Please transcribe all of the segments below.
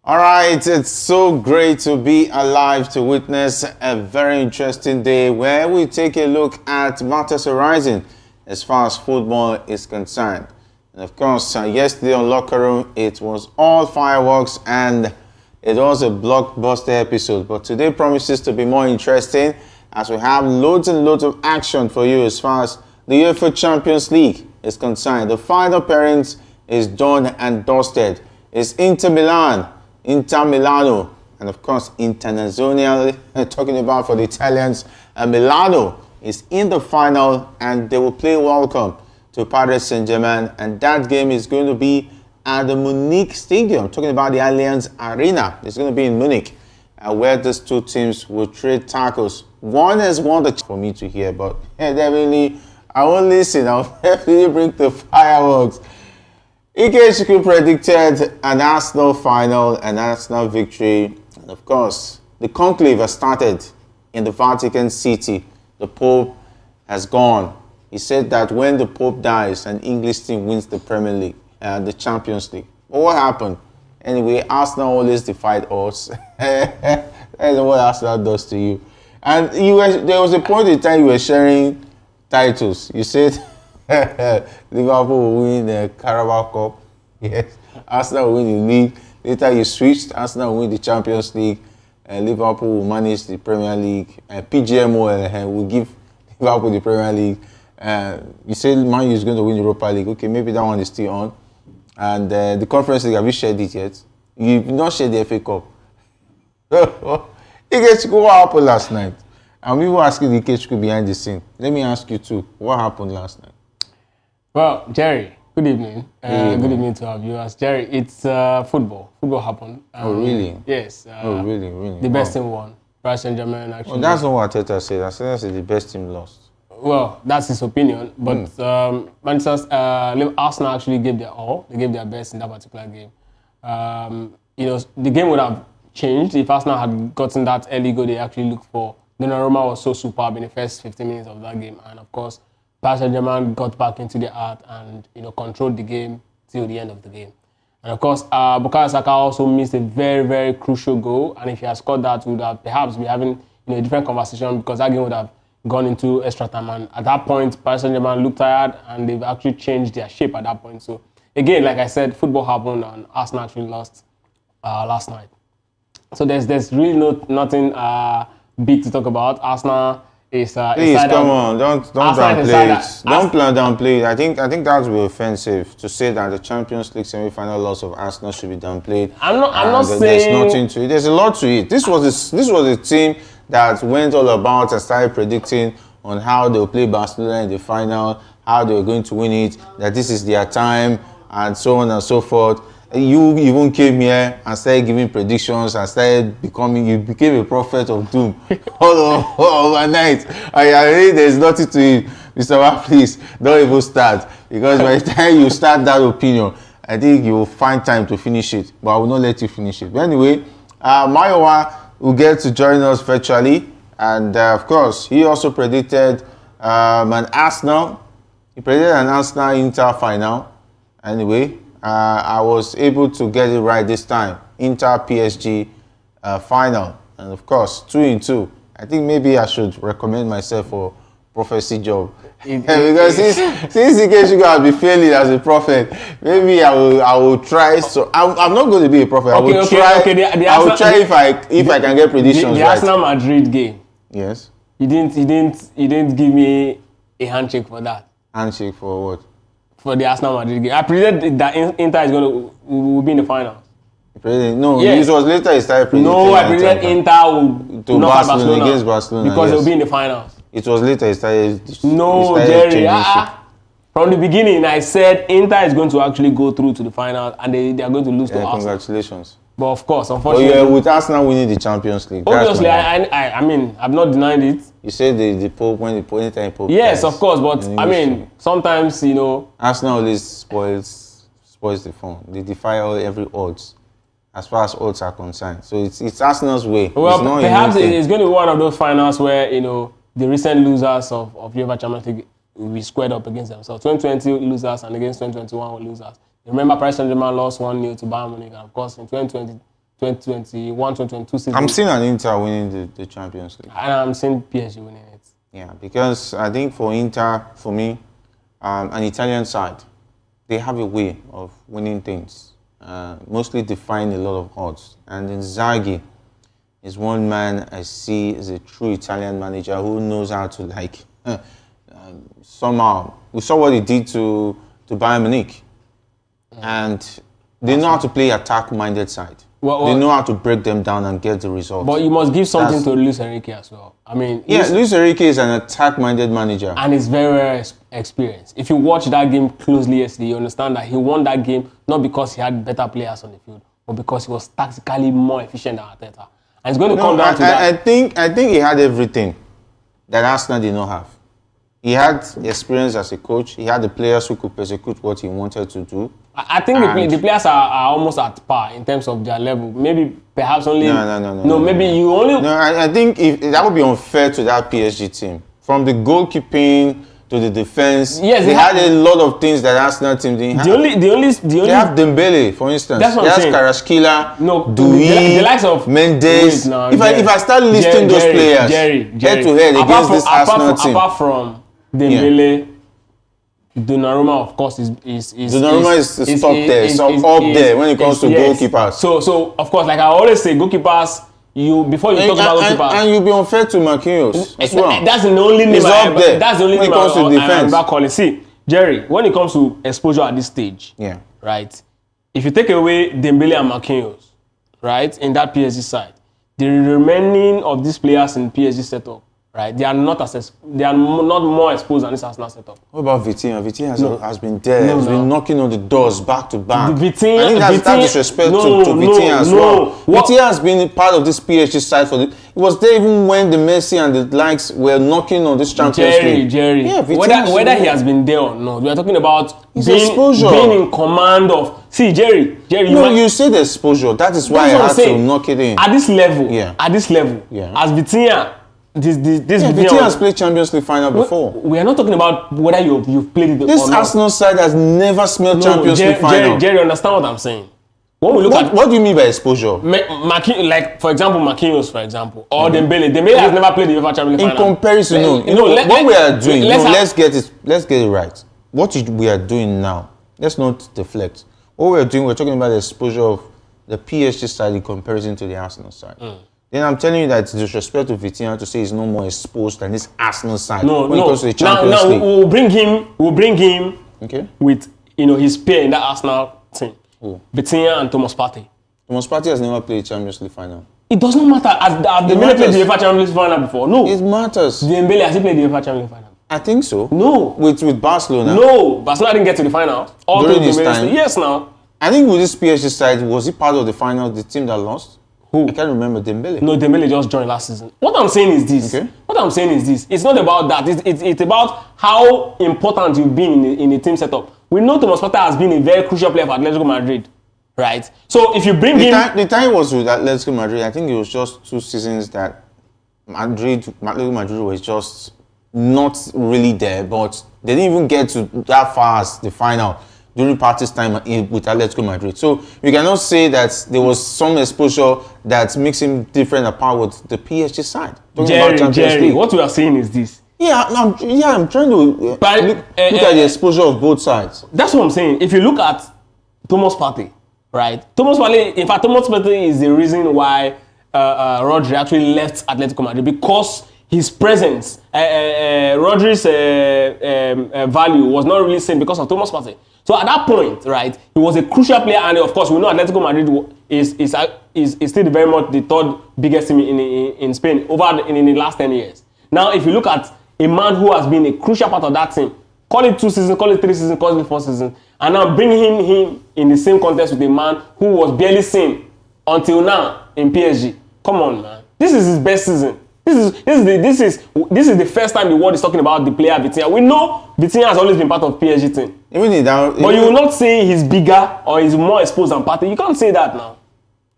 All right, it's so great to be alive to witness a very interesting day where we take a look at matters arising as far as football is concerned. And of course, yesterday on Locker Room, it was all fireworks and it was a blockbuster episode. But today promises to be more interesting as we have loads and loads of action for you as far as the UEFA Champions League is concerned. The final pairings is done and dusted. It's Inter Milano, and of course, internationally, talking about for the Italians, Milano is in the final and they will play welcome to Paris Saint-Germain, and that game is going to be at the Munich Stadium, talking about the Allianz Arena. It's going to be in Munich, where these two teams will trade tackles. One has won the for me to hear, but definitely, I won't listen. I'll definitely bring the fireworks. Ikechukwu predicted an Arsenal final, an Arsenal victory, and of course, the conclave has started in the Vatican City. The Pope has gone. He said that when the Pope dies, an English team wins the Premier League, the Champions League. But what happened? Anyway, Arsenal always defied odds. That is what Arsenal does to you. And there was a point in time you were sharing titles. You said Liverpool will win the Carabao Cup. Yes. Arsenal will win the league. Later you switched. Arsenal will win the Champions League. Liverpool will manage the Premier League. PGMOL will give Liverpool the Premier League. You said Man U is going to win Europa League. Okay, maybe that one is still on. And the Conference League, have you shared it yet? You've not shared the FA Cup. Ikechukwu, what happened last night? And we were asking the Ikechukwu behind the scene. Let me ask you too. What happened last night? Well, Jerry, good evening. Good evening to our viewers. Jerry, it's football. Football happened. Oh, really? Yes. Really? The best team won. Paris Saint-Germain actually. Well, that's not what Arteta said. Arteta said the best team lost. Well, that's his opinion. But Arsenal actually gave their all. They gave their best in that particular game. The game would have changed if Arsenal had gotten that early goal they actually looked for. Donnarumma was so superb in the first 15 minutes of that game. And of course, Paris Saint-Germain got back into the art and controlled the game till the end of the game. And of course, Bukayo Saka also missed a very, very crucial goal. And if he had scored that, we would have perhaps be having a different conversation because that game would have gone into extra time. And at that point, Paris Saint-Germain looked tired and they've actually changed their shape at that point. So again, like I said, football happened and Arsenal actually lost last night. So there's really nothing big to talk about. Arsenal is please come on, don't downplay it. Don't downplay it. I think that would be offensive to say that the Champions League semi-final loss of Arsenal should be downplayed. I'm not saying there's nothing to it. There's a lot to it. This was a team that went all about and started predicting on how they'll play Barcelona in the final, how they were going to win it, that this is their time, and so on and so forth. You even came here and started giving predictions and you became a prophet of doom all overnight. I really, there's nothing to it. Mr. Wa, please, don't even start. Because by the time you start that opinion, I think you will find time to finish it. But I will not let you finish it. But anyway, Mayowa will get to join us virtually. And of course, he also predicted an Arsenal. He predicted an Arsenal-Inter final. Anyway, I was able to get it right this time. Inter PSG final, and of course 2-2. I think maybe I should recommend myself for prophecy job because since Ikechukwu has been failing as a prophet, maybe I will try. So I'm not going to be a prophet. I will try if I can get predictions the right. Arsenal Madrid game. Yes. You didn't give me a handshake for that. Handshake for what? For the Arsenal Madrid game. I predicted that Inter will be in the finals. No, yes. It was later he started predicting. No, I predicted Inter will knock out Barcelona against Barcelona because they'll be in the finals. It was later he started. No, Jerry. From the beginning, I said Inter is going to actually go through to the final and they are going to lose to Arsenal. Congratulations. But of course, unfortunately, yeah, with Arsenal winning the Champions League. Obviously, I mean, I've not denied it. You said the Pope anytime Pope. Yes, of course, but I mean, sometimes Arsenal always spoils the fun. They defy every odds, as far as odds are concerned. So it's Arsenal's way. Well, perhaps it's going to be one of those finals where the recent losers of UEFA Champions League will be squared up against themselves. 2020 losers and against 2021 losers. Remember, Paris Saint-Germain lost 1-0 to Bayern Munich, and of course, in 2020, 2021, 2022 season. I'm seeing an Inter winning the Champions League. And I'm seeing PSG winning it. Yeah, because I think for Inter, for me, an Italian side, they have a way of winning things, mostly defying a lot of odds. And Inzaghi is one man I see as a true Italian manager who knows how to somehow. We saw what he did to Bayern Munich, and they know how to play attack-minded side. They know how to break them down and get the results. But you must give something to Luis Enrique as well. I mean, Luis Enrique is an attack-minded manager, and he's very, very experienced. If you watch that game closely yesterday, you understand that he won that game not because he had better players on the field, but because he was tactically more efficient than Arteta. And it's going to come down to that. I think he had everything that Arsenal did not have. He had experience as a coach. He had the players who could execute what he wanted to do. I think the players are almost at par in terms of their level. Maybe perhaps only... No, maybe you only... No, I think that would be unfair to that PSG team. From the goalkeeping to the defense, yes, they had a lot of things that Arsenal team didn't have. They have Dembele, for instance. That's what I'm saying. Kvaratskhelia, the likes of Mendes. If I start listing those players head to head against this Arsenal team. Apart from Dembele, Donnarumma, of course, is Donnarumma is top there. It's up there when it comes to goalkeepers. So of course, like I always say, goalkeepers. Before you talk about goalkeepers, and you'll be unfair to Marquinhos as well. That's the only name. That's the only when it comes to defense. I'm calling. See, Jerry, when it comes to exposure at this stage, right? If you take away Dembele and Marquinhos, right, in that PSG side, the remaining of these players in PSG setup, right, they are not more exposed than this Arsenal setup. What about Vitinha? Vitinha has been there. He's been knocking on the doors back to back. I think that's disrespect to Vitinha as well. Vitinha has been part of this PSG side for it was there even when the Messi and the likes were knocking on this Champions League. Jerry. Yeah, whether he has been there or not, we are talking about being in command of. See, Jerry. You said exposure. That is why I had to knock it in. At this level, as Vitinha. Vitinha has played Champions League final before. We are not talking about whether you've played it this or not. This Arsenal side has never smelled Champions League final. Jerry, understand what I'm saying? What do you mean by exposure? Like, for example, Marquinhos, for example, or Dembele. Dembele has never played the UEFA Champions League final. In comparison, what we are doing, let's get it right. What we are doing now, let's not deflect. What we are doing, we're talking about the exposure of the PSG side in comparison to the Arsenal side. Then I'm telling you that it's disrespect to Vitinha to say he's no more exposed than this Arsenal side when it comes to the Champions League. We'll bring him with his peer in that Arsenal team. Vitinha and Thomas Partey. Thomas Partey has never played Champions League final. It does not matter. Has Dembele played the UEFA Champions League final before? No. It matters. Dembele, has he played the UEFA Champions League final? I think so. No. With Barcelona? No. Barcelona didn't get to the final. During this time? Yes, now. I think with this PSG side, was he part of the final, the team that lost? Who? I can't remember. Dembele. No, Dembele just joined last season. What I'm saying is this. Okay. What I'm saying is this. It's not about that. It's about how important you've been in the team setup. We know Thomas Partey has been a very crucial player for Atletico Madrid, right? So if you bring him... The time was with Atletico Madrid, I think it was just 2 seasons that Atletico Madrid was just not really there, but they didn't even get to that far as the final during Partey's time with Atletico Madrid. So you cannot say that there was some exposure that makes him different apart with the PSG side. Jerry, what we are saying is this. I'm trying to look at the exposure of both sides. That's what I'm saying. If you look at Thomas Partey, right? Thomas Partey is the reason why Rodri actually left Atletico Madrid, because his presence, Rodri's value was not really seen because of Thomas Partey. So at that point, right, he was a crucial player, and of course we know Atletico Madrid is still very much the third biggest team in Spain in the last 10 years. Now, if you look at a man who has been a crucial part of that team, call it 2 seasons, call it 3 seasons, call it 4 seasons, and now bring him in the same contest with a man who was barely seen until now in PSG. Come on, man. This is his best season. This is the first time the world is talking about the player Vitinha. We know Vitinha has always been part of PSG team. But you will not say he's bigger or he's more exposed than Partey. You can't say that now.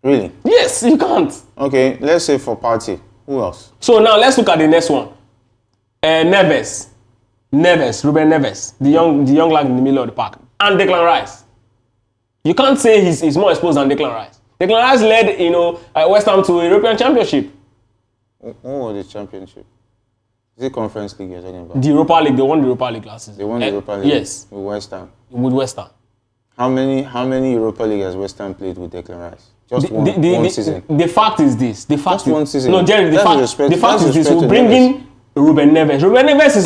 Really? Yes, you can't. Okay, let's say for Partey. Who else? So now let's look at the next one. Neves, Ruben Neves, the young lad in the middle of the park, and Declan Rice. You can't say he's more exposed than Declan Rice. Declan Rice led, West Ham to a European Championship. When was the championship? Is it Conference League you're talking about? The Europa League. They won the Europa League last season. They won the Europa League. Yes. With West Ham. With West Ham. How many Europa League has West Ham played with Declan Rice? Just one season. The fact is this. Just one season. No, Jerry. The fact is this. We bring in Ruben Neves. Ruben Neves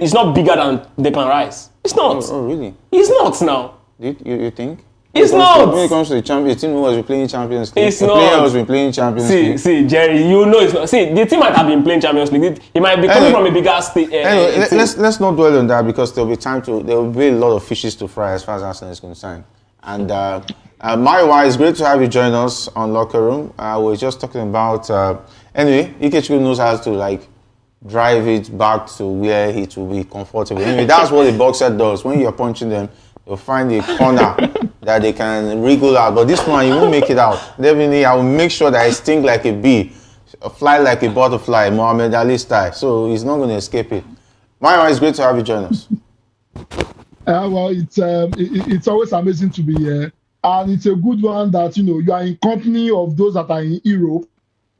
is not bigger than Declan Rice. It's not. Oh really? He's not now. You think? It's not. When it comes to the champion, the team who has been playing Champions League. It's the not. player has been playing Champions League. See, Jerry, it's not. See, the team might have been playing Champions League. He might be coming from a bigger state. Anyway, let's not dwell on that because there will be a lot of fishes to fry as far as Arsenal is concerned. And Mariwa, it's great to have you join us on Locker Room. We're just talking about anyway. Ikechukwu knows how to drive it back to where it will be comfortable. Anyway, that's what a boxer does. When you're punching them, they'll find a corner that they can wriggle out. But this one, you won't make it out. Definitely, I will make sure that I sting like a bee, fly like a butterfly, Muhammad Ali style. So he's not going to escape it. Mariwa, it's great to have you join us. Well, it's always amazing to be here, and it's a good one that you are in company of those that are in Europe.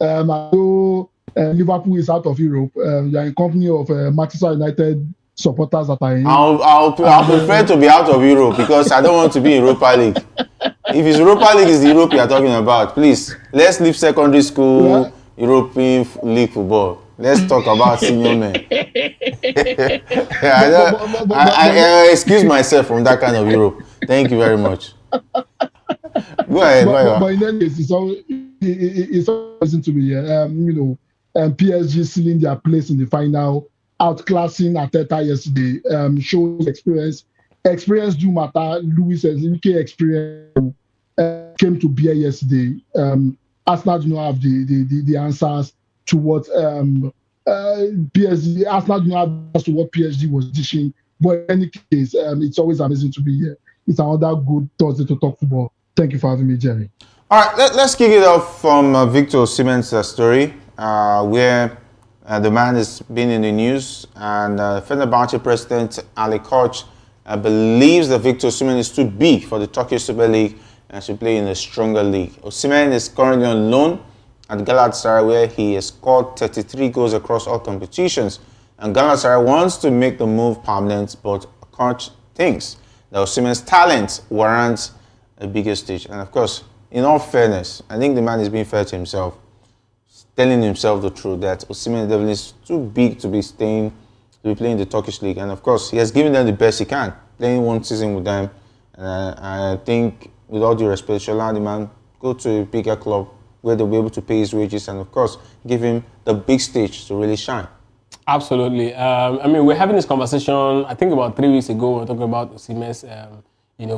Although Liverpool is out of Europe, you are in company of Manchester United supporters that are in. I'll prefer to be out of Europe because I don't want to be in Europa League. If it's Europa League, is the Europe you are talking about. Please, let's leave secondary school, European League football. Let's talk about senior men. I excuse myself from that kind of Europe. Thank you very much. Go ahead. But in any case, it's always to be here. PSG sealing their place in the final, outclassing Arteta yesterday. Shows experience. Experience do matter. Luis Enrique experience came to bear yesterday. Arsenal do not have the answers to what PSG. Arsenal do not have answers to what PSG was dishing. But in any case, it's always amazing to be here. It's another good Thursday to talk football. Thank you for having me, Jerry. All right, let's kick it off from Victor Osimhen's story, where the man has been in the news, and Fenerbahce president Ali Koç believes that Victor Osimhen is too big for the Turkish Super League and should play in a stronger league. Osimhen is currently on loan at Galatasaray, where he has scored 33 goals across all competitions, and Galatasaray wants to make the move permanent, but Koç thinks that Osimhen's talent warrants a bigger stage. And of course, in all fairness, I think the man is being fair to himself, telling himself the truth that Osimhen definitely is too big to be playing the Turkish league. And of course, he has given them the best he can, playing one season with them. And I think, with all due respect, should allow the man go to a bigger club where they'll be able to pay his wages and, of course, give him the big stage to really shine. Absolutely. We're having this conversation, I think about 3 weeks ago, we were talking about Osimhen's,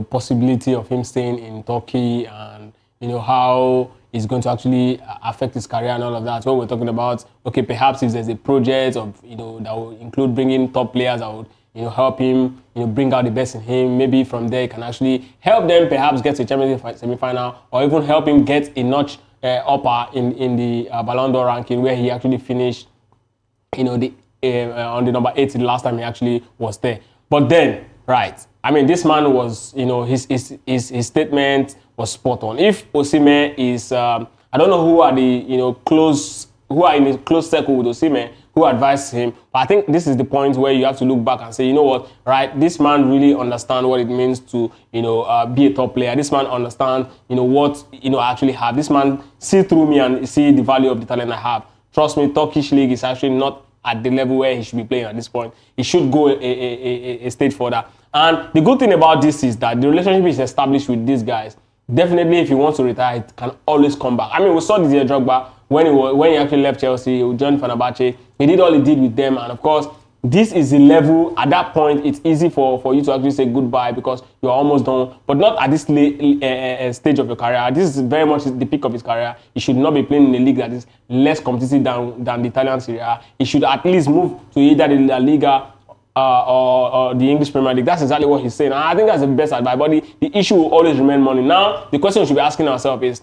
possibility of him staying in Turkey and, how it's going to actually affect his career and all of that. When we're talking about, okay, perhaps if there's a project of, that will include bringing top players that would, help him, bring out the best in him. Maybe from there, he can actually help them perhaps get to a Champions League semi-final, or even help him get a notch upper in the Ballon d'Or ranking, where he actually finished, on the number 80 the last time he actually was there. But then, right, this man was, his statement was spot on. If Osimhen is, I don't know who are in a close circle with Osimhen, who advised him, but I think this is the point where you have to look back and say, you know what, right, this man really understands what it means to, be a top player. This man understands, what, I actually have. This man see through me and see the value of the talent I have. Trust me, Turkish league is actually not at the level where he should be playing at this point. He should go a stage further. And the good thing about this is that the relationship is established with these guys. Definitely, if he wants to retire, it can always come back. We saw Didier Drogba when he actually left Chelsea, he joined Fenerbahce. He did all he did with them, and of course, this is the level. At that point, it's easy for you to actually say goodbye because you're almost done, but not at this stage of your career. This is very much the peak of his career. He should not be playing in a league that is less competitive than the Italian Serie A. He should at least move to either the La Liga or the English Premier League. That's exactly what he's saying. And I think that's the best advice. But the issue will always remain money. Now, the question we should be asking ourselves is,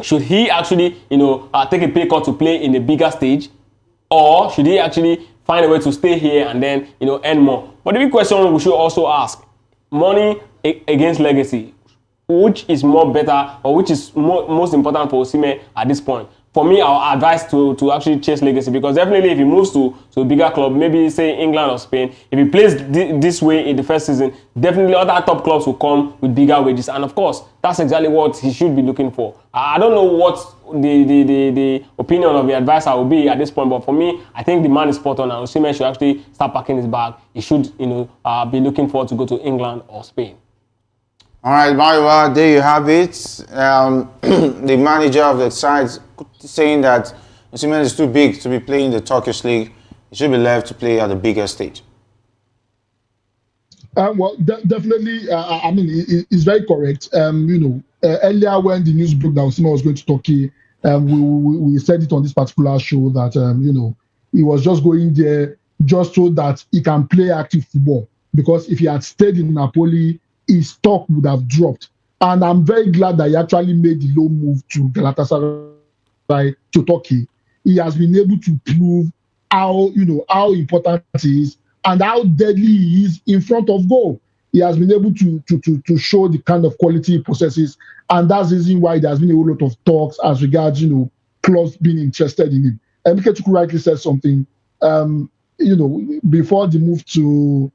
should he actually, take a pay cut to play in a bigger stage, or should he actually find a way to stay here and then, earn more? But the big question we should also ask, money against legacy. which is more better or which is most important for Osimhen at this point? For me, I'll advise to actually chase legacy, because definitely if he moves to a bigger club, maybe say England or Spain, if he plays this way in the first season, definitely other top clubs will come with bigger wages. And of course, that's exactly what he should be looking for. I don't know what the opinion of the advisor will be at this point, but for me, I think the man is spot on, and Osimhen should actually start packing his bag. He should, be looking forward to go to England or Spain. All right, Maiwa, there you have it. The manager of the side saying that Osimhen is too big to be playing the Turkish league. He should be left to play at the bigger stage. Definitely. I mean, it's very correct. Earlier when the news broke that Osimhen was going to Turkey, we said it on this particular show that he was just going there just so that he can play active football. Because if he had stayed in Napoli, his stock would have dropped. And I'm very glad that he actually made the low move to Galatasaray, to Turkey. He has been able to prove how important he is and how deadly he is in front of goal. He has been able to show the kind of quality he possesses, and that's the reason why there has been a whole lot of talks as regards clubs being interested in him. And Ikechukwu rightly said something. Before the move to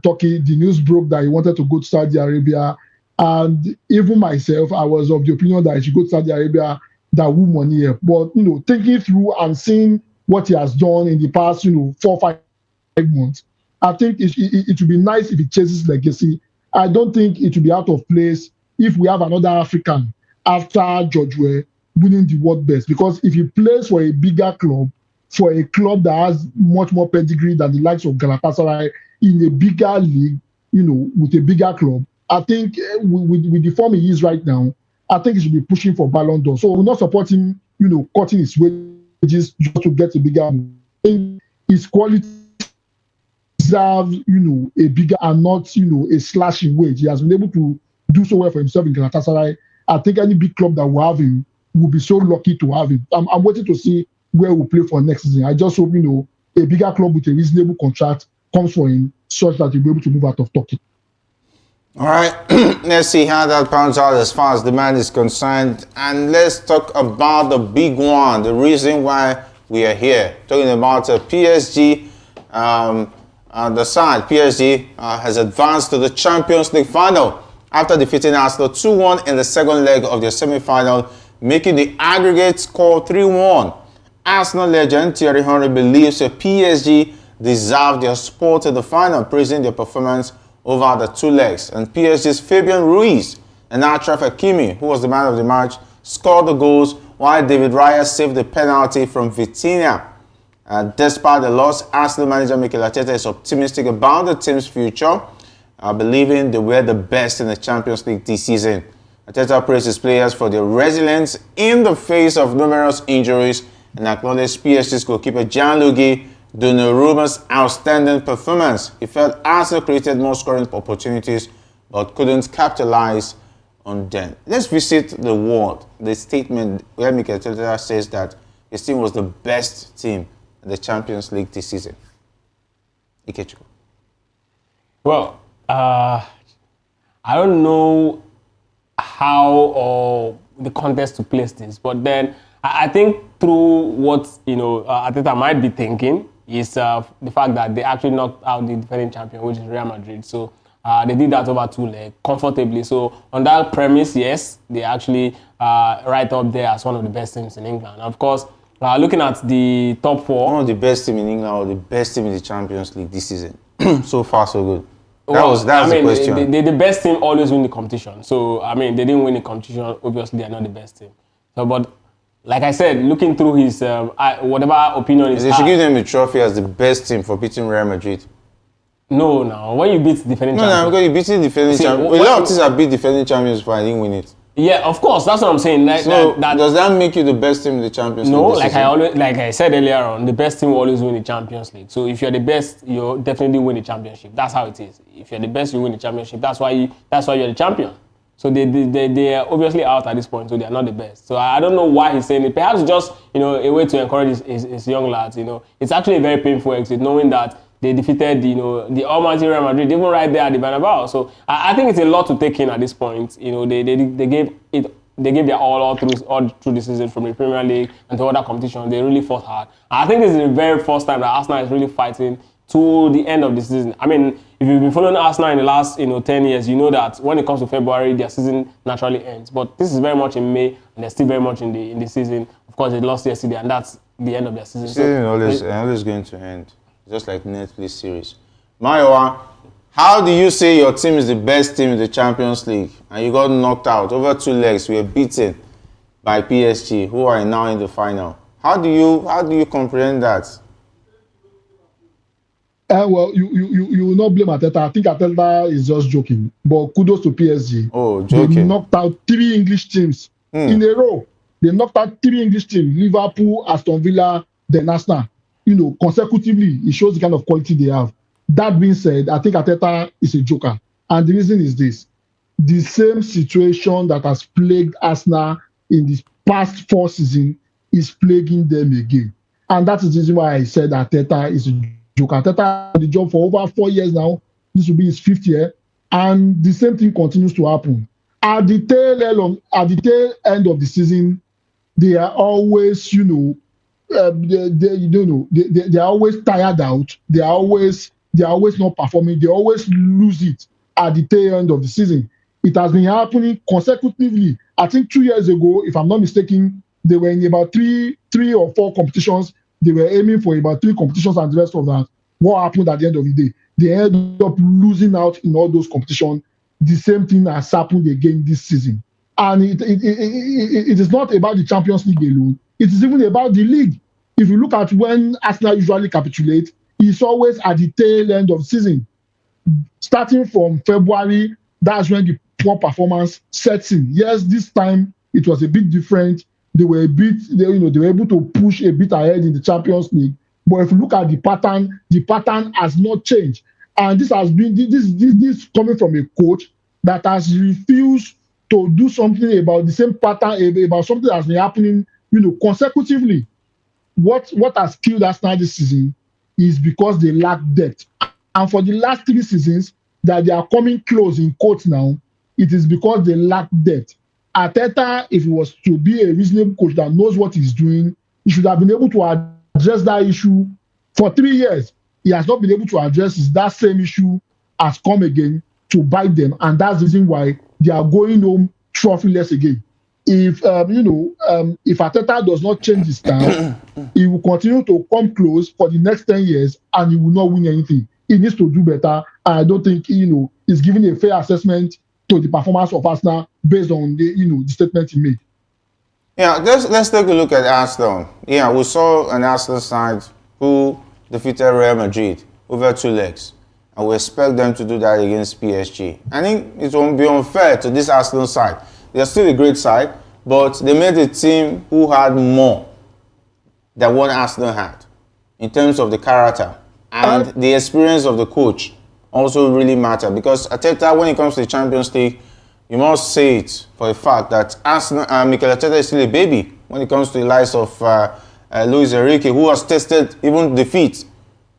Turkey, the news broke that he wanted to go to Saudi Arabia, and even myself, I was of the opinion that he should go to Saudi Arabia. That will money here. But thinking through and seeing what he has done in the past 4-5 months, I think it would be nice if he chases legacy. I don't think it would be out of place if we have another African after George Weah winning the world best, because if he plays for a bigger club, for a club that has much more pedigree than the likes of Galatasaray in a bigger league, with a bigger club, I think with the form he is right now, I think he should be pushing for Ballon d'Or. So we'll not support him, cutting his wages just to get a bigger. His quality deserves, a bigger and not, a slashing wage. He has been able to do so well for himself in Galatasaray. I think any big club that will have him will be so lucky to have him. I'm waiting to see where we'll play for next season. I just hope, a bigger club with a reasonable contract comes for him such that he'll be able to move out of Turkey. All right, let's see how that pans out as far as the man is concerned. And let's talk about the big one, the reason why we are here. Talking about PSG, the side, PSG has advanced to the Champions League final after defeating Arsenal 2-1 in the second leg of their semi-final, making the aggregate score 3-1. Arsenal legend Thierry Henry believes that PSG deserved their spot in the final, praising their performance over the two legs. And PSG's Fabian Ruiz and Achraf Hakimi, who was the man of the match, scored the goals, while David Raya saved the penalty from Vitinha. Despite the loss, Arsenal manager Mikel Arteta is optimistic about the team's future, believing they were the best in the Champions League this season. Arteta praised his players for their resilience in the face of numerous injuries and acknowledged PSG's goalkeeper Gianluigi Donnarumma's outstanding performance. He felt Arsenal created more scoring opportunities but couldn't capitalize on them. Let's visit the word, the statement where Mikel Arteta says that his team was the best team in the Champions League this season. Ikechukwu. Well, I don't know how or the context to place this, but then I think through what Arteta might be thinking is the fact that they actually knocked out the defending champion, which is Real Madrid. So they did that over two legs comfortably. So on that premise, yes, they actually right up there as one of the best teams in England. Of course, looking at the top four, one of the best team in England or the best team in the Champions League this season. So far, so good. That's the question. The best team always win the competition. So they didn't win the competition. Obviously, they are not the best team. So, but like I said, looking through his whatever opinion is, they should give them the trophy as the best team for beating Real Madrid. No. When you beat defending champions, because you beat the defending champions. A lot of teams have beat defending champions before I didn't win it. Yeah, of course, that's what I'm saying. Does that make you the best team in the Champions League? No, like I said earlier on, the best team will always win the Champions League. So if you're the best, you'll definitely win the championship. That's how it is. If you're the best, you win the championship. That's why you're the champion. So they are obviously out at this point, so they are not the best. So I don't know why he's saying it. Perhaps just a way to encourage his young lads. It's actually a very painful exit, knowing that they defeated, the almighty Real Madrid, even right there at the Bernabeu. So I think it's a lot to take in at this point. They gave their all through the season, from the Premier League and to other competitions. They really fought hard. I think this is the very first time that Arsenal is really fighting to the end of the season. I mean, if you've been following Arsenal in the last 10 years, you know that when it comes to February, their season naturally ends. But this is very much in May, and they're still very much in the season. Of course, they lost yesterday, and that's the end of their season. Season always going to end, just like Netflix series. Mayowa, how do you say your team is the best team in the Champions League and you got knocked out over 2 legs? We were beaten by PSG, who are now in the final. How do you comprehend that? Well, you will not blame Arteta. I think Arteta is just joking. But kudos to PSG. Oh, joking. They knocked out 3 English teams in a row. They knocked out 3 English teams: Liverpool, Aston Villa, then Arsenal. Consecutively, it shows the kind of quality they have. That being said, I think Arteta is a joker. And the reason is this. The same situation that has plagued Arsenal in the past 4 seasons is plaguing them again. And that is the reason why I said Arteta is a joker. Arteta had the job for over 4 years now. This will be his 5th year. And the same thing continues to happen. At the tail end of the season, they are always, they are always tired out. They are always not performing. They always lose it at the tail end of the season. It has been happening consecutively. I think 2 years ago, if I'm not mistaken, they were in about three or 4 competitions. They were aiming for about 3 competitions, and the rest of that. What happened at the end of the day? They ended up losing out in all those competitions. The same thing has happened again this season. And it is not about the Champions League alone. It is even about the league. If you look at when Arsenal usually capitulate, it's always at the tail end of the season. Starting from February, that's when the poor performance sets in. Yes, this time it was a bit different. They were able to push a bit ahead in the Champions League. But if you look at the pattern has not changed. And this has been this coming from a coach that has refused to do something about the same pattern, about something that's been happening, consecutively. What has killed Arsenal this season is because they lack depth. And for the last 3 seasons that they are coming close in quotes now, it is because they lack depth. Arteta, if he was to be a reasonable coach that knows what he's doing, he should have been able to address that issue for 3 years. He has not been able to address that same issue has come again to bite them, and that's the reason why they are going home trophyless again. If if Arteta does not change his style, he will continue to come close for the next 10 years, and he will not win anything. He needs to do better. And I don't think he's giving a fair assessment to the performance of Arsenal based on the statement he made. Yeah, let's take a look at Arsenal. Yeah, we saw an Arsenal side who defeated Real Madrid over 2 legs. And we expect them to do that against PSG. I think it won't be unfair to this Arsenal side. They're still a great side, but they made a team who had more than what Arsenal had in terms of the character. And the experience of the coach also really matter. Because Arteta, when it comes to the Champions League, you must say it for a fact that Mikel Arteta is still a baby when it comes to the likes of Luis Enrique, who has tested even defeat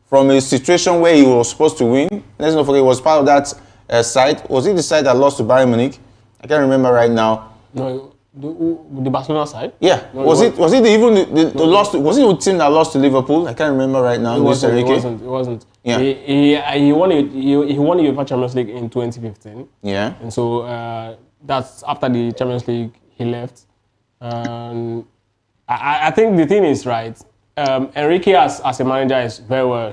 from a situation where he was supposed to win. Let's not forget, he was part of that side. Was it the side that lost to Bayern Munich? I can't remember right now. No, the Barcelona side? Yeah. No, was it the lost? Was it the team that lost to Liverpool? I can't remember right now. It wasn't. Yeah. He won the UEFA Champions League in 2015. Yeah. And so that's after the Champions League he left. I think the thing is right. Enrique as a manager is very well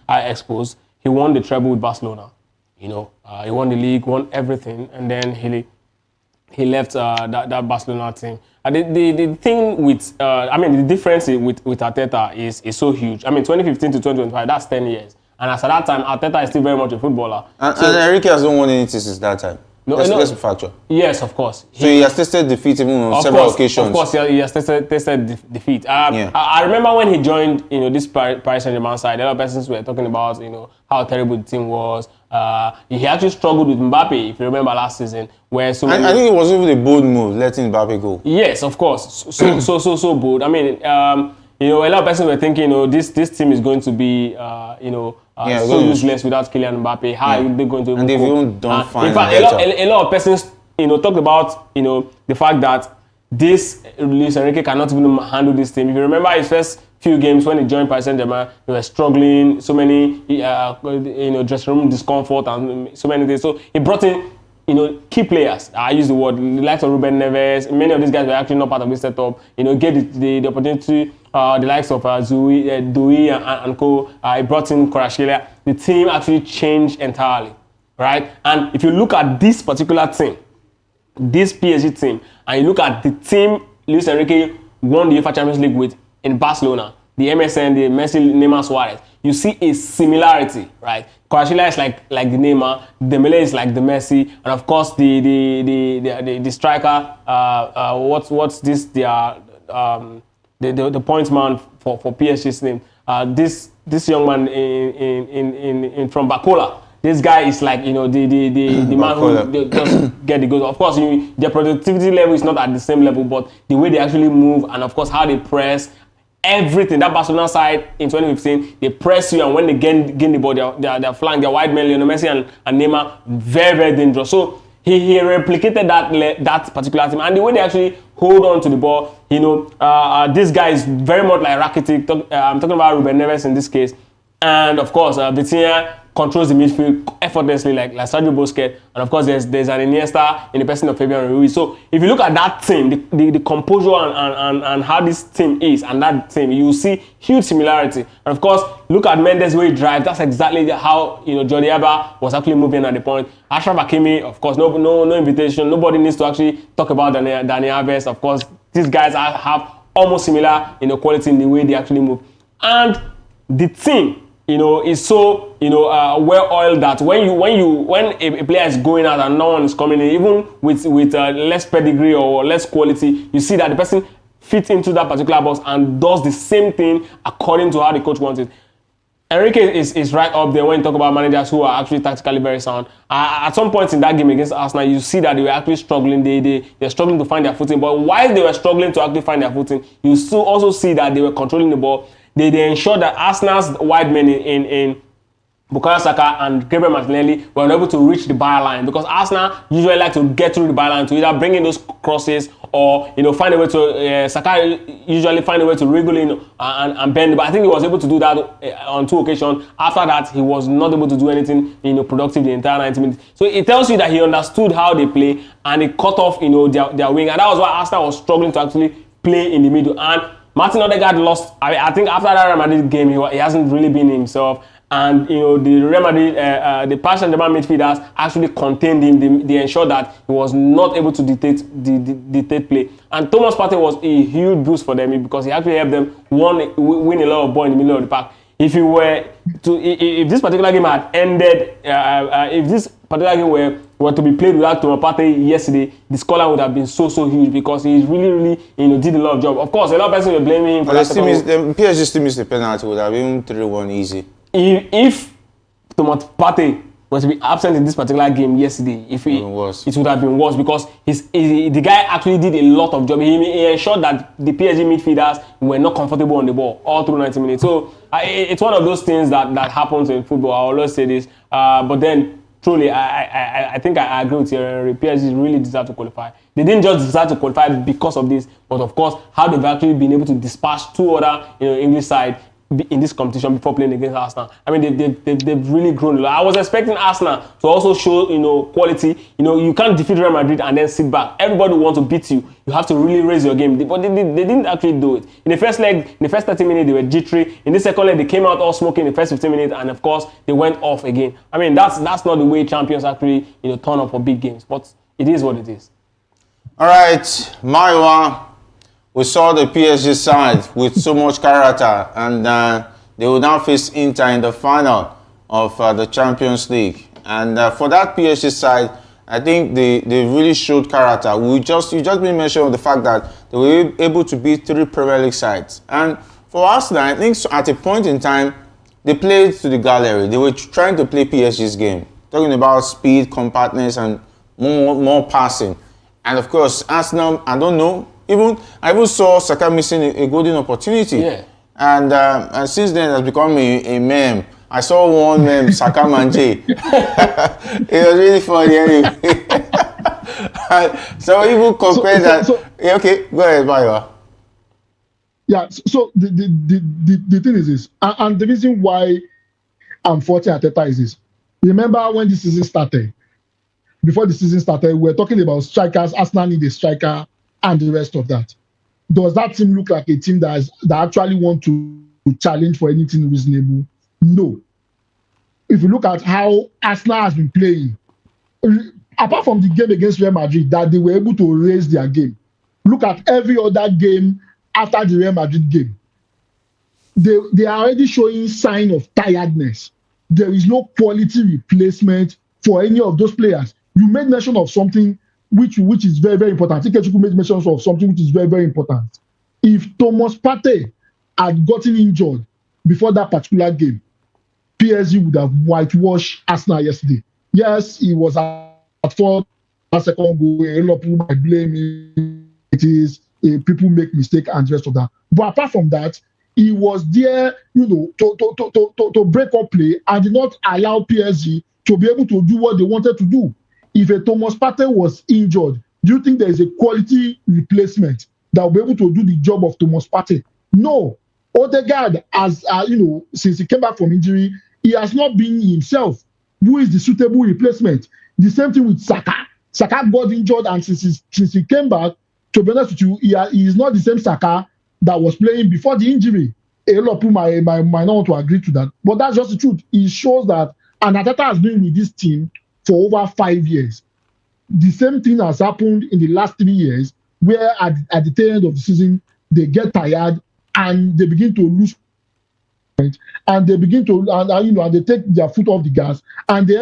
exposed. He won the treble with Barcelona. He won the league, won everything, and then he left that Barcelona team. The thing with, the difference with Arteta is so huge. 2015 to 2025, that's 10 years. And as at that time, Arteta is still very much a footballer. And Enrique hasn't won anything since that time. Let's be factual. Yes, of course. So he has tasted defeat even on several occasions. Of course, he has tasted defeat. I remember when he joined, this Paris Saint-Germain side, a lot of persons were talking about, how terrible the team was. He actually struggled with Mbappe, if you remember last season, where I think it was even a bold move, letting Mbappe go. Yes, of course. So bold. you know, a lot of people were thinking, you know, this team is going to be, so useless without Kylian Mbappe. How are they going to? And they've even done fine. In fact, a lot of persons, you know, talked about, you know, the fact that this Luis Enrique cannot even handle this team. If you remember his first few games when he joined Paris Saint-Germain, they were struggling, so many, dressing room discomfort and so many things. So he brought in, you know, key players. I use the word, the likes of Ruben Neves. Many of these guys were actually not part of this setup. You know, gave the opportunity the likes of Dui and co. He brought in Kvaratskhelia. The team actually changed entirely, right? And if you look at this particular team, this PSG team, and you look at the team Luis Enrique won the UEFA Champions League with in Barcelona, the MSN, the Messi, Neymar, Suarez, you see a similarity, right? Kvaratskhelia is like the Neymar, Dembele is like the Messi, and of course the striker, what's this? The point man for PSG's name. This young man in from Bacola. This guy is like, you know, the man who just get the goals. Of course, their productivity level is not at the same level, but the way they actually move and of course how they press, everything. That Barcelona side in 2015, they press you, and when they gain the ball, their flank, their wide men, Lionel Messi and Neymar, very, very dangerous. So he replicated that particular team, and the way they actually hold on to the ball, you know, this guy is very much like Rakitic. I'm talking about Ruben Neves in this case, and of course Vitinha controls the midfield effortlessly like Sergio Busquets, and of course there's an Iniesta in the person of Fabian Ruiz. So if you look at that team, the composure and how this team is, and that team, you will see huge similarity. And of course, look at Mendes where he drives. That's exactly how, you know, Jordi Alba was actually moving at the point. Achraf Hakimi, of course, no invitation. Nobody needs to actually talk about Dani Alves. Of course, these guys have almost similar, you know, quality in the way they actually move, and the team, you know, is so, you know, well oiled that when a player is going out and no one is coming in, even with less pedigree or less quality, you see that the person fits into that particular box and does the same thing according to how the coach wants it. Enrique is right up there when you talk about managers who are actually tactically very sound. At some point in that game against Arsenal, you see that they were actually struggling. They're struggling to find their footing. But while they were struggling to actually find their footing, you still also see that they were controlling the ball. They ensured that Arsenal's wide men in Bukayo Saka and Gabriel Martinelli were unable to reach the byline, because Arsenal usually like to get through the byline to either bring in those crosses or, you know, find a way to Saka usually find a way to wriggle in and bend. But I think he was able to do that on 2 occasions. After that, he was not able to do anything, you know, productive the entire 90 minutes. So it tells you that he understood how they play, and he cut off, you know, their wing, and that was why Arsenal was struggling to actually play in the middle. And Martin Odegaard lost. I think after that Real Madrid game, he hasn't really been himself. And, you know, the Real Madrid, the Paris Saint-Germain midfielders actually contained him. They ensured that he was not able to dictate play. And Thomas Partey was a huge boost for them, because he actually helped them win a lot of ball in the middle of the park. If this particular game had ended, if this particular game were to be played without Thomas Partey yesterday, the scoreline would have been so huge, because he really, you know, did a lot of job. Of course, a lot of people were blaming him for that. The PSG still missed the penalty. Would have been 3-1 easy. If Thomas Partey was to be absent in this particular game yesterday, it would have been worse, because the guy actually did a lot of job. He ensured that the PSG midfielders were not comfortable on the ball all through 90 minutes. So it's one of those things that happens in football. I always say this, but then truly, I think I agree with you. PSG really deserve to qualify. They didn't just deserve to qualify because of this, but of course, how they've actually been able to dispatch 2 other, you know, English side in this competition before playing against Arsenal. I mean, they've really grown a lot. I was expecting Arsenal to also show, you know, quality. You know, you can't defeat Real Madrid and then sit back. Everybody wants to beat you. You have to really raise your game. But they didn't actually do it. In the first leg, in the first 30 minutes, they were jittery. In the second leg, they came out all smoking in the first 15 minutes, and of course, they went off again. I mean, that's not the way champions actually, you know, turn up for big games. But it is what it is. All right, Maiwa. We saw the PSG side with so much character, and they will now face Inter in the final of the Champions League. And for that PSG side, I think they really showed character. You just been mentioned the fact that they were able to beat 3 Premier League sides. And for Arsenal, I think at a point in time, they played to the gallery. They were trying to play PSG's game, talking about speed, compactness, and more passing. And of course, Arsenal, I don't know. I even saw Saka missing a golden opportunity. Yeah. And since then, it has become a meme. I saw one meme, Saka Manje. It was really funny anyway. So even compare that. Yeah, okay, go ahead, Bayo. Yeah, so the thing is this, and the reason why I'm faulting Arteta is this. Remember when the season started? Before the season started, we were talking about strikers. Arsenal need a striker and the rest of that. Does that team look like a team that actually want to challenge for anything reasonable? No. If you look at how Arsenal has been playing, apart from the game against Real Madrid, that they were able to raise their game. Look at every other game after the Real Madrid game. They are already showing sign of tiredness. There is no quality replacement for any of those players. You made mention of something which is very, very important. Ikechukwu made mention of something which is very, very important. If Thomas Partey had gotten injured before that particular game, PSG would have whitewashed Arsenal yesterday. Yes, he was at fault. That second goal, a lot of people might blame him. It is people make mistake and the rest of that. But apart from that, he was there, to break up play and did not allow PSG to be able to do what they wanted to do. If a Thomas Partey was injured, do you think there is a quality replacement that will be able to do the job of Thomas Partey? No. Odegaard, as since he came back from injury, he has not been himself. Who is the suitable replacement? The same thing with Saka. Saka got injured, and since he came back, to be honest with you, he is not the same Saka that was playing before the injury. A lot of people might not want to agree to that, but that's just the truth. It shows that, and Arteta has been with this team for over 5 years. The same thing has happened in the last 3 years, where at the tail end of the season, they get tired and they begin to lose, and they begin to, and they take their foot off the gas, and they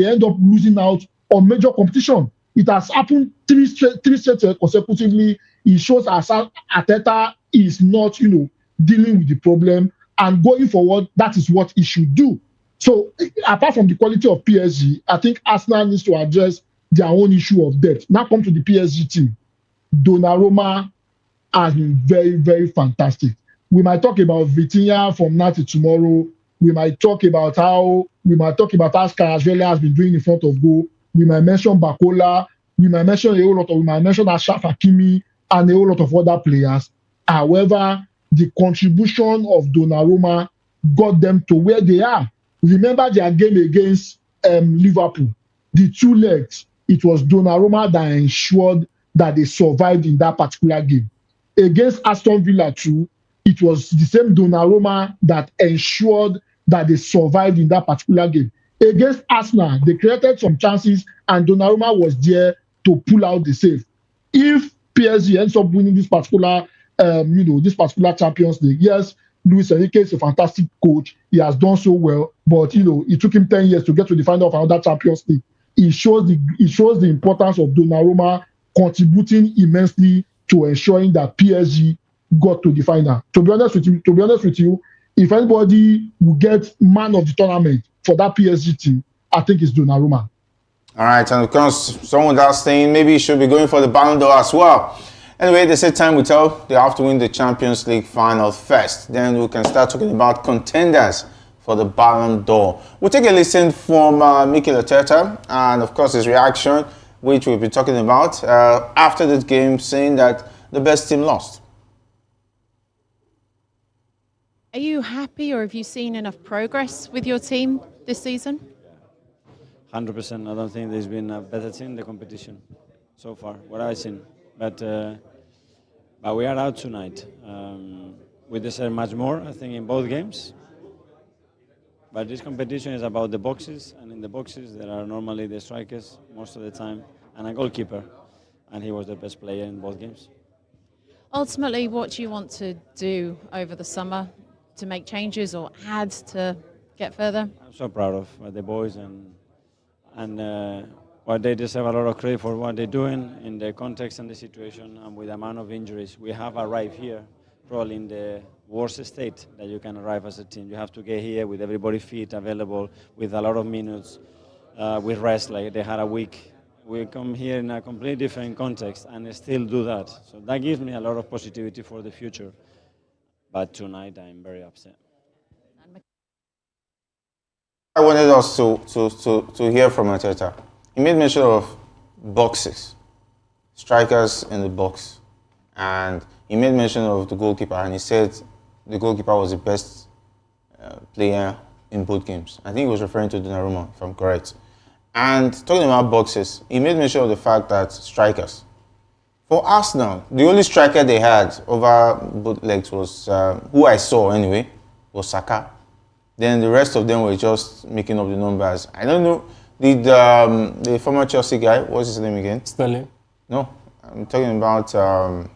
end up losing out on major competition. It has happened three straight consecutively. It shows as Arteta is not, dealing with the problem, and going forward, that is what he should do. So, apart from the quality of PSG, I think Arsenal needs to address their own issue of depth. Now, come to the PSG team. Donnarumma has been very, very fantastic. We might talk about Vitinha from now to tomorrow. We might talk about how Kvaratskhelia has been doing in front of goal. We might mention Bakola. We might mention Achraf Hakimi and a whole lot of other players. However, the contribution of Donnarumma got them to where they are. Remember their game against Liverpool. The 2 legs, it was Donnarumma that ensured that they survived in that particular game. Against Aston Villa too, it was the same Donnarumma that ensured that they survived in that particular game. Against Arsenal, they created some chances and Donnarumma was there to pull out the save. If PSG ends up winning this particular Champions League, yes, Luis Enrique is a fantastic coach. He has done so well, but it took him 10 years to get to the final of another Champions League. It shows the importance of Donnarumma contributing immensely to ensuring that PSG got to the final. To be honest with you, if anybody will get man of the tournament for that PSG team, I think it's Donnarumma. All right, and of course, someone that's saying maybe he should be going for the Ballon d'Or as well. Anyway, they said time will tell. They have to win the Champions League final first. Then we can start talking about contenders for the Ballon d'Or. We'll take a listen from Mikel Arteta and, of course, his reaction, which we'll be talking about after this game, saying that the best team lost. Are you happy, or have you seen enough progress with your team this season? 100%. I don't think there's been a better team in the competition so far, what I've seen. But we are out tonight. We deserve much more, I think, in both games. But this competition is about the boxes, and in the boxes there are normally the strikers most of the time, and a goalkeeper, and he was the best player in both games. Ultimately, what do you want to do over the summer to make changes or add to get further? I'm so proud of the boys, and what they deserve a lot of credit for what they're doing in the context and the situation, and with the amount of injuries. We have arrived here probably in the worst state that you can arrive as a team. You have to get here with everybody fit, available, with a lot of minutes, with rest, like they had a week. We come here in a completely different context and still do that. So that gives me a lot of positivity for the future. But tonight I'm very upset. I wanted us to hear from Arteta. He made mention of boxes, strikers in the box, and he made mention of the goalkeeper, and he said the goalkeeper was the best player in both games. I think he was referring to Donnarumma, if I'm correct. And talking about boxes, he made mention of the fact that strikers. For Arsenal, the only striker they had over both legs was, who I saw anyway, was Saka. Then the rest of them were just making up the numbers. I don't know, did the former Chelsea guy, what's his name again? Sterling. No, I'm talking about Kai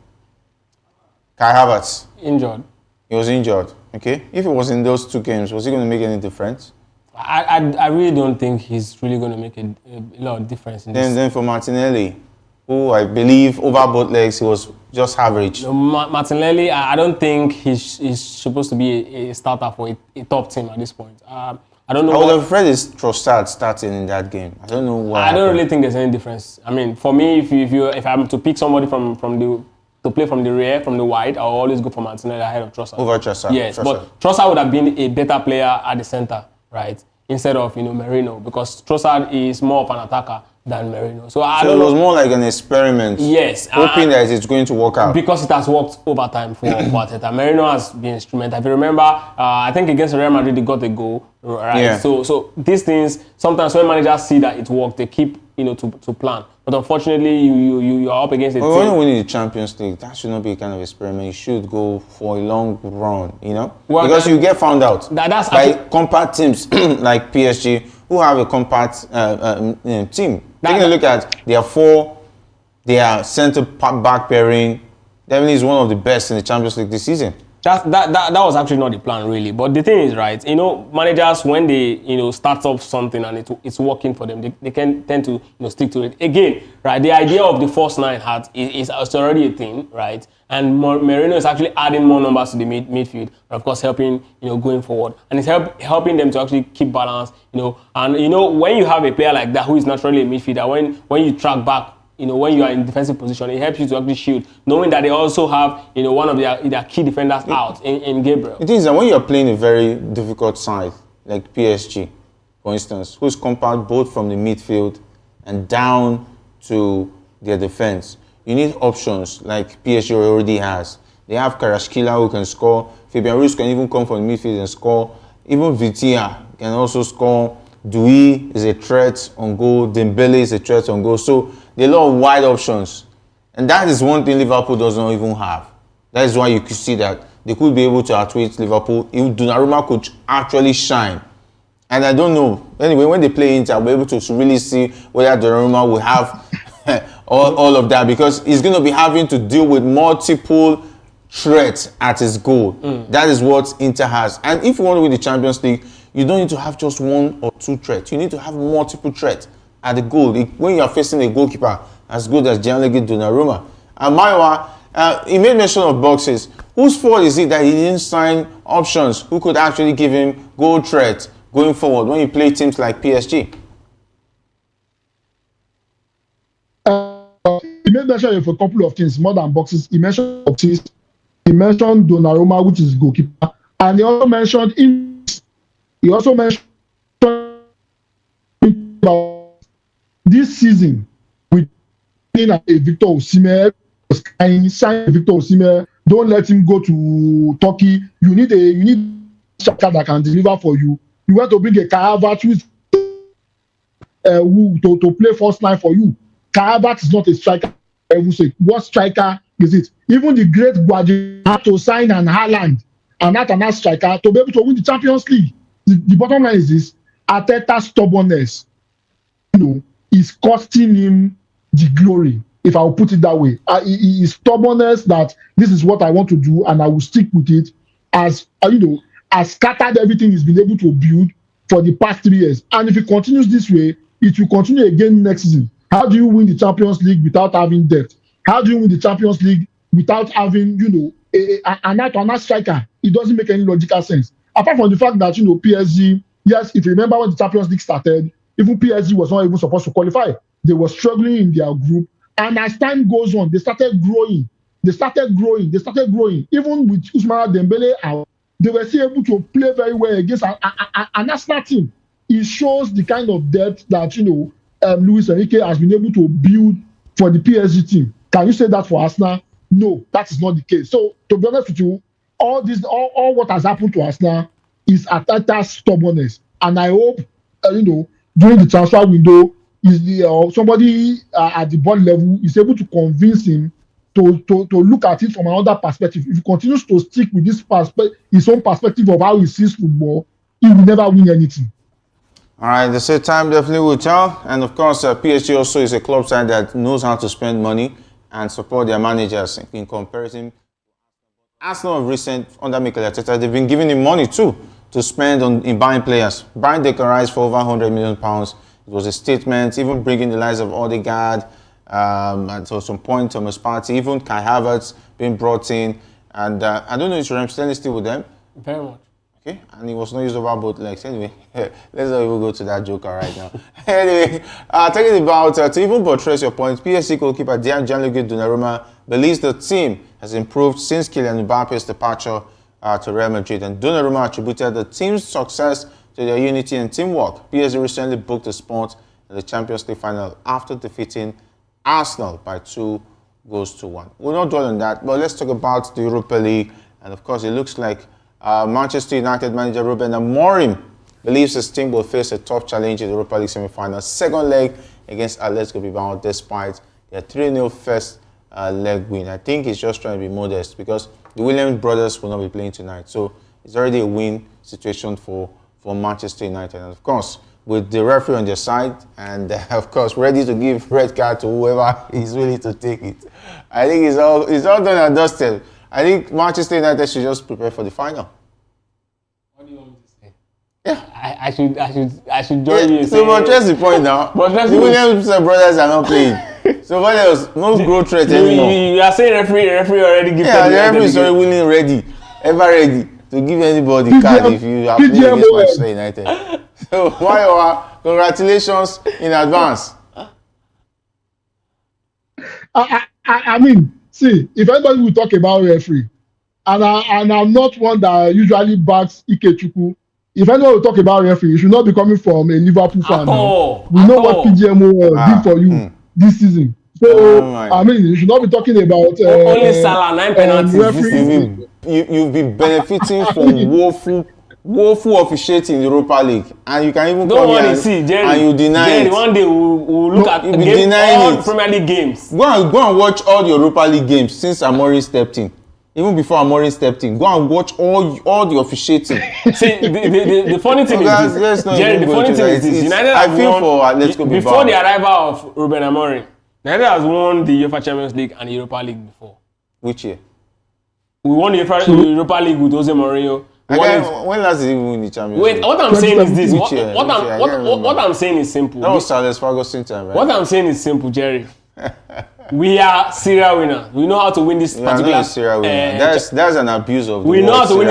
Havertz. Injured. He was injured, okay? If it was in those two games, was he going to make any difference? I really don't think he's really going to make a lot of difference in this. Then for Martinelli, who I believe over both legs, he was just average. No, Martinelli, I don't think he's supposed to be a starter for a top team at this point. I don't know. I would have read his Trossard starting in that game. I don't know why. I don't really think there's any difference. I mean, for me, if I'm to pick somebody to play from the rear, from the wide, I'll always go for Martinelli ahead of Trossard. Over Trossard. Yes, but Trossard would have been a better player at the center, right? Instead of Merino, because Trossard is more of an attacker than Merino. So I don't know. It was more like an experiment. Yes. Hoping that it's going to work out. Because it has worked over time for Arteta. Merino has been instrumental. If you remember, I think against Real Madrid, they got a goal, right? Yeah. So these things, sometimes when managers see that it worked, they keep, to plan. But unfortunately, you are up against a team. When you're winning the Champions League, that should not be a kind of experiment. You should go for a long run, Well, because you get found out by compact teams like PSG, who have a compact team. Taking a look at their centre-back pairing, definitely is one of the best in the Champions League this season. That was actually not the plan, really. But the thing is, right, managers, when they, start up something and it's working for them, they can tend to, stick to it. Again, right, the idea of the false nine is already a thing, right? And Merino is actually adding more numbers to the midfield, and of course helping, going forward. And it's helping them to actually keep balance, And, when you have a player like that who is naturally a midfielder, when you track back, when you are in defensive position, it helps you to actually shield, knowing that they also have, one of their key defenders out in Gabriel. It is that when you're playing a very difficult side, like PSG, for instance, who's compact both from the midfield and down to their defense, you need options like PSG already has. They have Kvaratskhelia who can score. Fabian Ruiz can even come from the midfield and score. Even Vitinha can also score. Doué is a threat on goal. Dembele is a threat on goal. So there are a lot of wide options. And that is one thing Liverpool does not even have. That is why you could see that they could be able to outwit Liverpool. If Donnarumma could actually shine. And I don't know. Anyway, when they play Inter, I'll be able to really see whether Donnarumma will have all of that. Because he's going to be having to deal with multiple threats at his goal. That is what Inter has. And if you want to win the Champions League, you don't need to have just one or two threats. You need to have multiple threats at the goal. When you are facing a goalkeeper as good as Gianluigi Donnarumma. And Maiwa, he made mention of boxes. Whose fault is it that he didn't sign options who could actually give him goal threats going forward when you play teams like PSG? He made mention of a couple of things, more than boxes. He mentioned boxes. He mentioned Donnarumma, which is goalkeeper. And he also mentioned this season with Victor Osimhen, sign Victor Osimhen. Don't let him go to Turkey. You need a striker that can deliver for you. You want to bring a Kai Havertz to play first line for you. Kai Havertz is not a striker. I will say, what striker is it? Even the great Guardiola had to sign an Haaland and not another striker to be able to win the Champions League. The bottom line is this: Arteta's stubbornness, is costing him the glory. If I will put it that way, his stubbornness that this is what I want to do and I will stick with it, as scattered everything he's been able to build for the past 3 years. And if it continues this way, it will continue again next season. How do you win the Champions League without having depth? How do you win the Champions League without having, an out-and-out striker? It doesn't make any logical sense. Apart from the fact that, PSG, yes, if you remember when the Champions League started, even PSG was not even supposed to qualify. They were struggling in their group. And as time goes on, they started growing. They started growing. Even with Ousmane Dembele out, they were still able to play very well against an Arsenal team. It shows the kind of depth that Luis Enrique has been able to build for the PSG team. Can you say that for Arsenal? No, that is not the case. So to be honest with you, all what has happened to Arsenal is Arteta's stubbornness, and I hope during the transfer window, somebody at the board level is able to convince him to look at it from another perspective. If he continues to stick with his own perspective of how he sees football, he will never win anything. All right, the same time definitely will tell. And of course, PSG also is a club side that knows how to spend money and support their managers in comparison. Arsenal of recent, under Mikel Arteta, they've been giving him money too to spend in buying players. Buying Declan Rice for over £100 million. It was a statement, even bringing the likes of Odegaard, and to some point Thomas Partey, even Kai Havertz being brought in. And I don't know if Raheem Sterling still with them. Very much. Okay, and he was not used over both legs. Anyway, let's not even go to that joker right now. Anyway, talking about, to even buttress your point, PSG goalkeeper Gianluigi Donnarumma believes the team has improved since Kylian Mbappe's departure to Real Madrid. And Donnarumma attributed the team's success to their unity and teamwork. PSG recently booked a spot in the Champions League final after defeating Arsenal by 2-1. We'll not dwell on that, but let's talk about the Europa League. And of course, it looks like Manchester United manager Ruben Amorim believes his team will face a tough challenge in the Europa League semi-final. Second leg against Atletico Bilbao, despite their 3-0 first leg win. I think he's just trying to be modest because the Williams brothers will not be playing tonight. So it's already a win situation for Manchester United. And of course, with the referee on their side and of course ready to give red card to whoever is willing to take it. I think it's all done and dusted. I think Manchester United should just prepare for the final. What do you want me to say? Yeah. I should join you. So but just the point now. But the Williams brothers are not playing. So what else? No growth threat anymore. You are saying referee already give. Yeah, the referee is already willing, ready, ever ready to give anybody card if you are playing against Manchester United. So why congratulations in advance. I mean, see, if anybody will talk about referee, and I'm not one that usually backs Ikechukwu. If anyone will talk about referee, you should not be coming from a Liverpool fan. We know what PGMO did for you this season. So, I mean, you should not be talking about only Salah 9 penalties. You've been benefiting from woeful officiating in the Europa League, and you can even don't come worry, see, Jerry, and you deny Jerry, it. One day we'll look at all Premier League games. Go and watch all the Europa League games since Amorim stepped in. Even before Amorim stepped in, go and watch all the officiating. See, the funny thing is this, Jerry. The funny thing is this: United I feel for Atletico Bilbao. Before the arrival of Ruben Amorim, United has won the UEFA Champions League and the Europa League before. Which year? We won the Europa League with Jose Mourinho. When last did we win the Champions League? Wait, what I'm saying is this. What I'm saying is simple. That was Alex Ferguson time, right? What I'm saying is simple, Jerry. We are serial winners. We know how to win this particular. Serial winner. That's an abuse of the we know how to win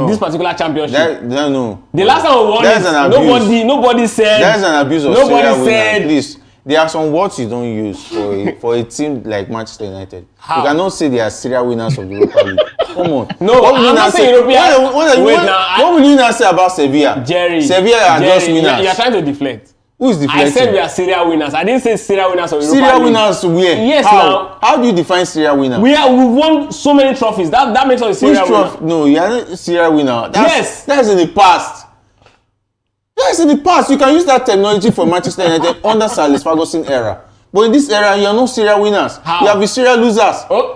this particular championship. No. The last time we won it, nobody said. That's an abuse of serial winner. Please, there are some words you don't use for a team like Manchester United. How? You cannot say they are serial winners of the Europa League. Come on. No, I'm not saying European. What will you now say about Sevilla? Jerry. Sevilla are just winners. You are trying to deflect. Who is deflecting? I said we are serial winners. I didn't say serial winners of Europa serial League. Winners where? Yes, how? How do you define serial winner? We've won so many trophies. That makes us a serial winner. No, you are not a serial winner. Yes. That's in the past. That's in the past. You can use that terminology for Manchester United under Sir Alex Ferguson era. But in this era, you are not serial winners. How? You have been serial losers. Oh.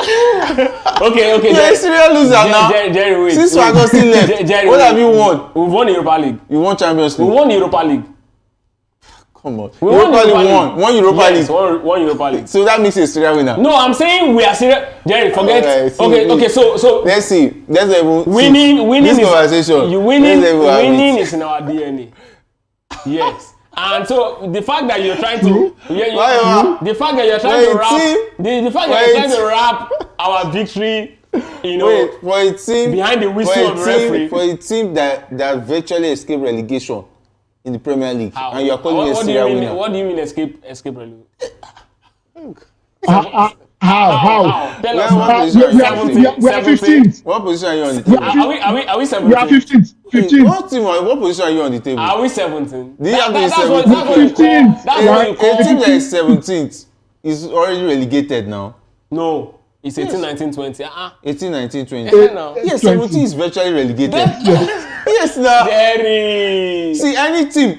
okay. You are a serial loser now. Jerry, wait. Since Ferguson left, Jerry, what have you won? We've won the Europa League. You won Champions League. We won the Europa League. Come on. We Europa won League won. One Europa yes, League. One Europa League. So that makes you a serial winner. No, I'm saying we are serial. Jerry, forget. Okay. So let's see. Let's even winning this is conversation. Winning is in our DNA. Yes. And so the fact that you're trying to the fact that you're trying to wrap our victory, for a team behind the whistle of the referee, for a team that virtually escaped relegation in the Premier League. How? And you're calling a serial winner. What do you mean escape relegation? How? Tell Where us. what now. position We are are you on? 15th. What position are you on the We table? Are we 17? We are 15th. 15th. What team? What position are you on the table? Are we 17? Do you have to be That's 17th? that's what you A call. team that is 17th is already relegated now. No, it's 18, Yes. 19, 20. 18, 19, 20. No. Yes, 20. 17 is virtually relegated. Then- Yes, now. Jerry. See, any team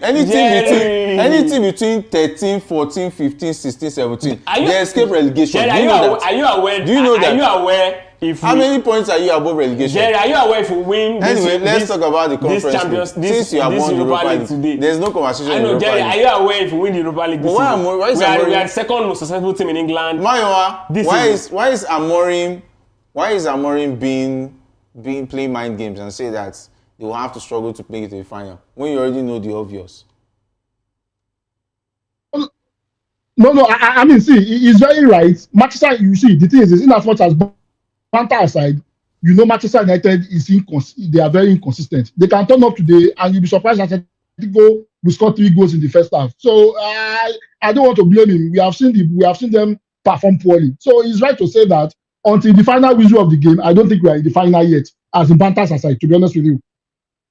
between 13, 14, 15, 16, 17, Are you- they escape relegation. Jerry, Do you know that? are you aware? Do you know that? Are you aware if How we, many points are you above relegation? Jerry, are you aware if we win this, Anyway, let's this, talk about the this conference champions, league. this, Since you have this won the Europa League League today? there's no conversation I in know, Europa Jerry, are League. you aware if we win the Europa League this But why season? Why is we are Amorim? the second most successful team in England. Mayowa, This why is Amorim being playing mind games and say that they will have to struggle to make it to the final when you already know the obvious? No, I mean, see, he's very right. Manchester, you see, the thing is in as much as banter aside, you know, Manchester United they are very inconsistent. They can turn up today and you'll be surprised that Atletico will score 3 goals in the first half. So I don't want to blame him. We have seen them perform poorly. So he's right to say that until the final whistle of the game, I don't think we are in the final yet, as in banters aside, to be honest with you.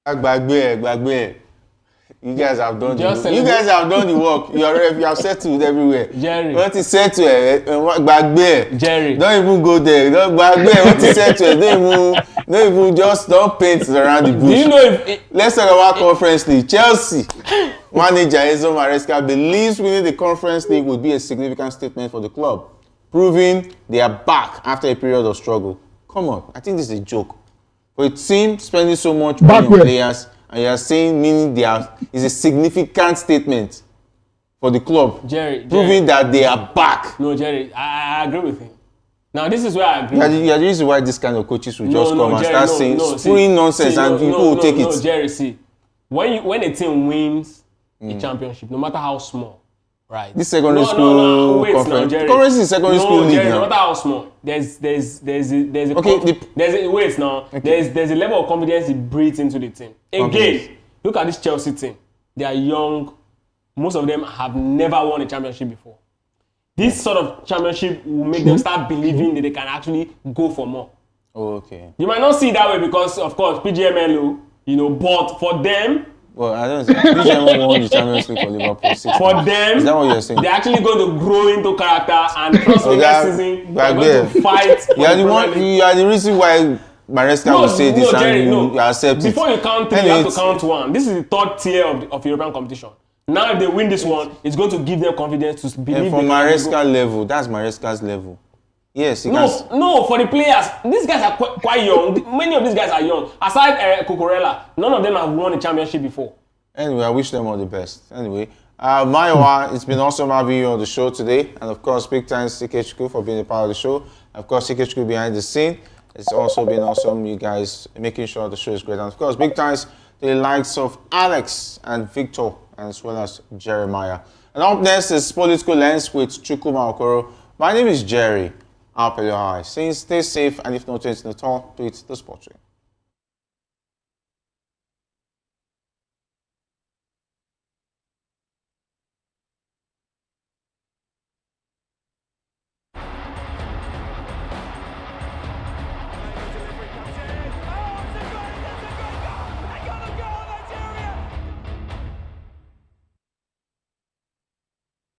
Gbagbe. You guys have done Just you guys have done the work. You have settled everywhere. Jerry. What is settled? Gbagbe. Jerry. Don't even go there. Don't Gbagbe. What is settled? Don't even just don't paint around the bush. Do you know if Let's talk about Conference League. Chelsea manager Enzo Maresca believes winning the Conference League would be a significant statement for the club, proving they are back after a period of struggle. Come on, I think this is a joke. For a team spending so much money on players, and you are saying meaning is a significant statement for the club, Jerry, proving that they are back. No, Jerry, I agree with him. Now, this is where I agree. You are the reason why this kind of coaches will just come and Jerry, start saying spewing nonsense, and people will take it. No, Jerry, see, when a team wins a championship, no matter how small, right? This secondary school wait, conference. Jerry. Conference is secondary school league Jerry, now. no matter how small, there's a Okay, wait now. Okay. There's a level of confidence it breathes into the team. Again, look at this Chelsea team. They are young. Most of them have never won a championship before. This sort of championship will make them start believing that they can actually go for more. Oh, okay. You might not see it that way because, of course, PGMLO, but for them, Well, I don't know. PGM won the Champions League for Liverpool. for them, Is that what you're saying? they're actually going to grow into character and trust me, next season, they're going to fight for You are the the Premier one. League. You are the reason why Maresca will say this Jerry, and you accept it. Before you count 3, you Anyway, have to count 1. This is the 3rd tier of European competition. Now, if they win this one, it's going to give them confidence to believe. And for Maresca level, that's Maresca's level. Yes, he can. No, for the players, these guys are quite young. Many of these guys are young. Aside Cucurella, none of them have won a championship before. Anyway, I wish them all the best. Anyway, Mayowa, it's been awesome having you on the show today. And of course, big thanks to CKHQ for being a part of the show. Of course, CKHQ behind the scene. It's also been awesome, you guys making sure the show is great. And of course, big thanks to the likes of Alex and Victor, as well as Jeremiah. And up next is Political Lens with Chukwuma Okoro. My name is Jerry. I'll pay your eyes. Saying stay safe, and if not, it's not all, do it the sport way.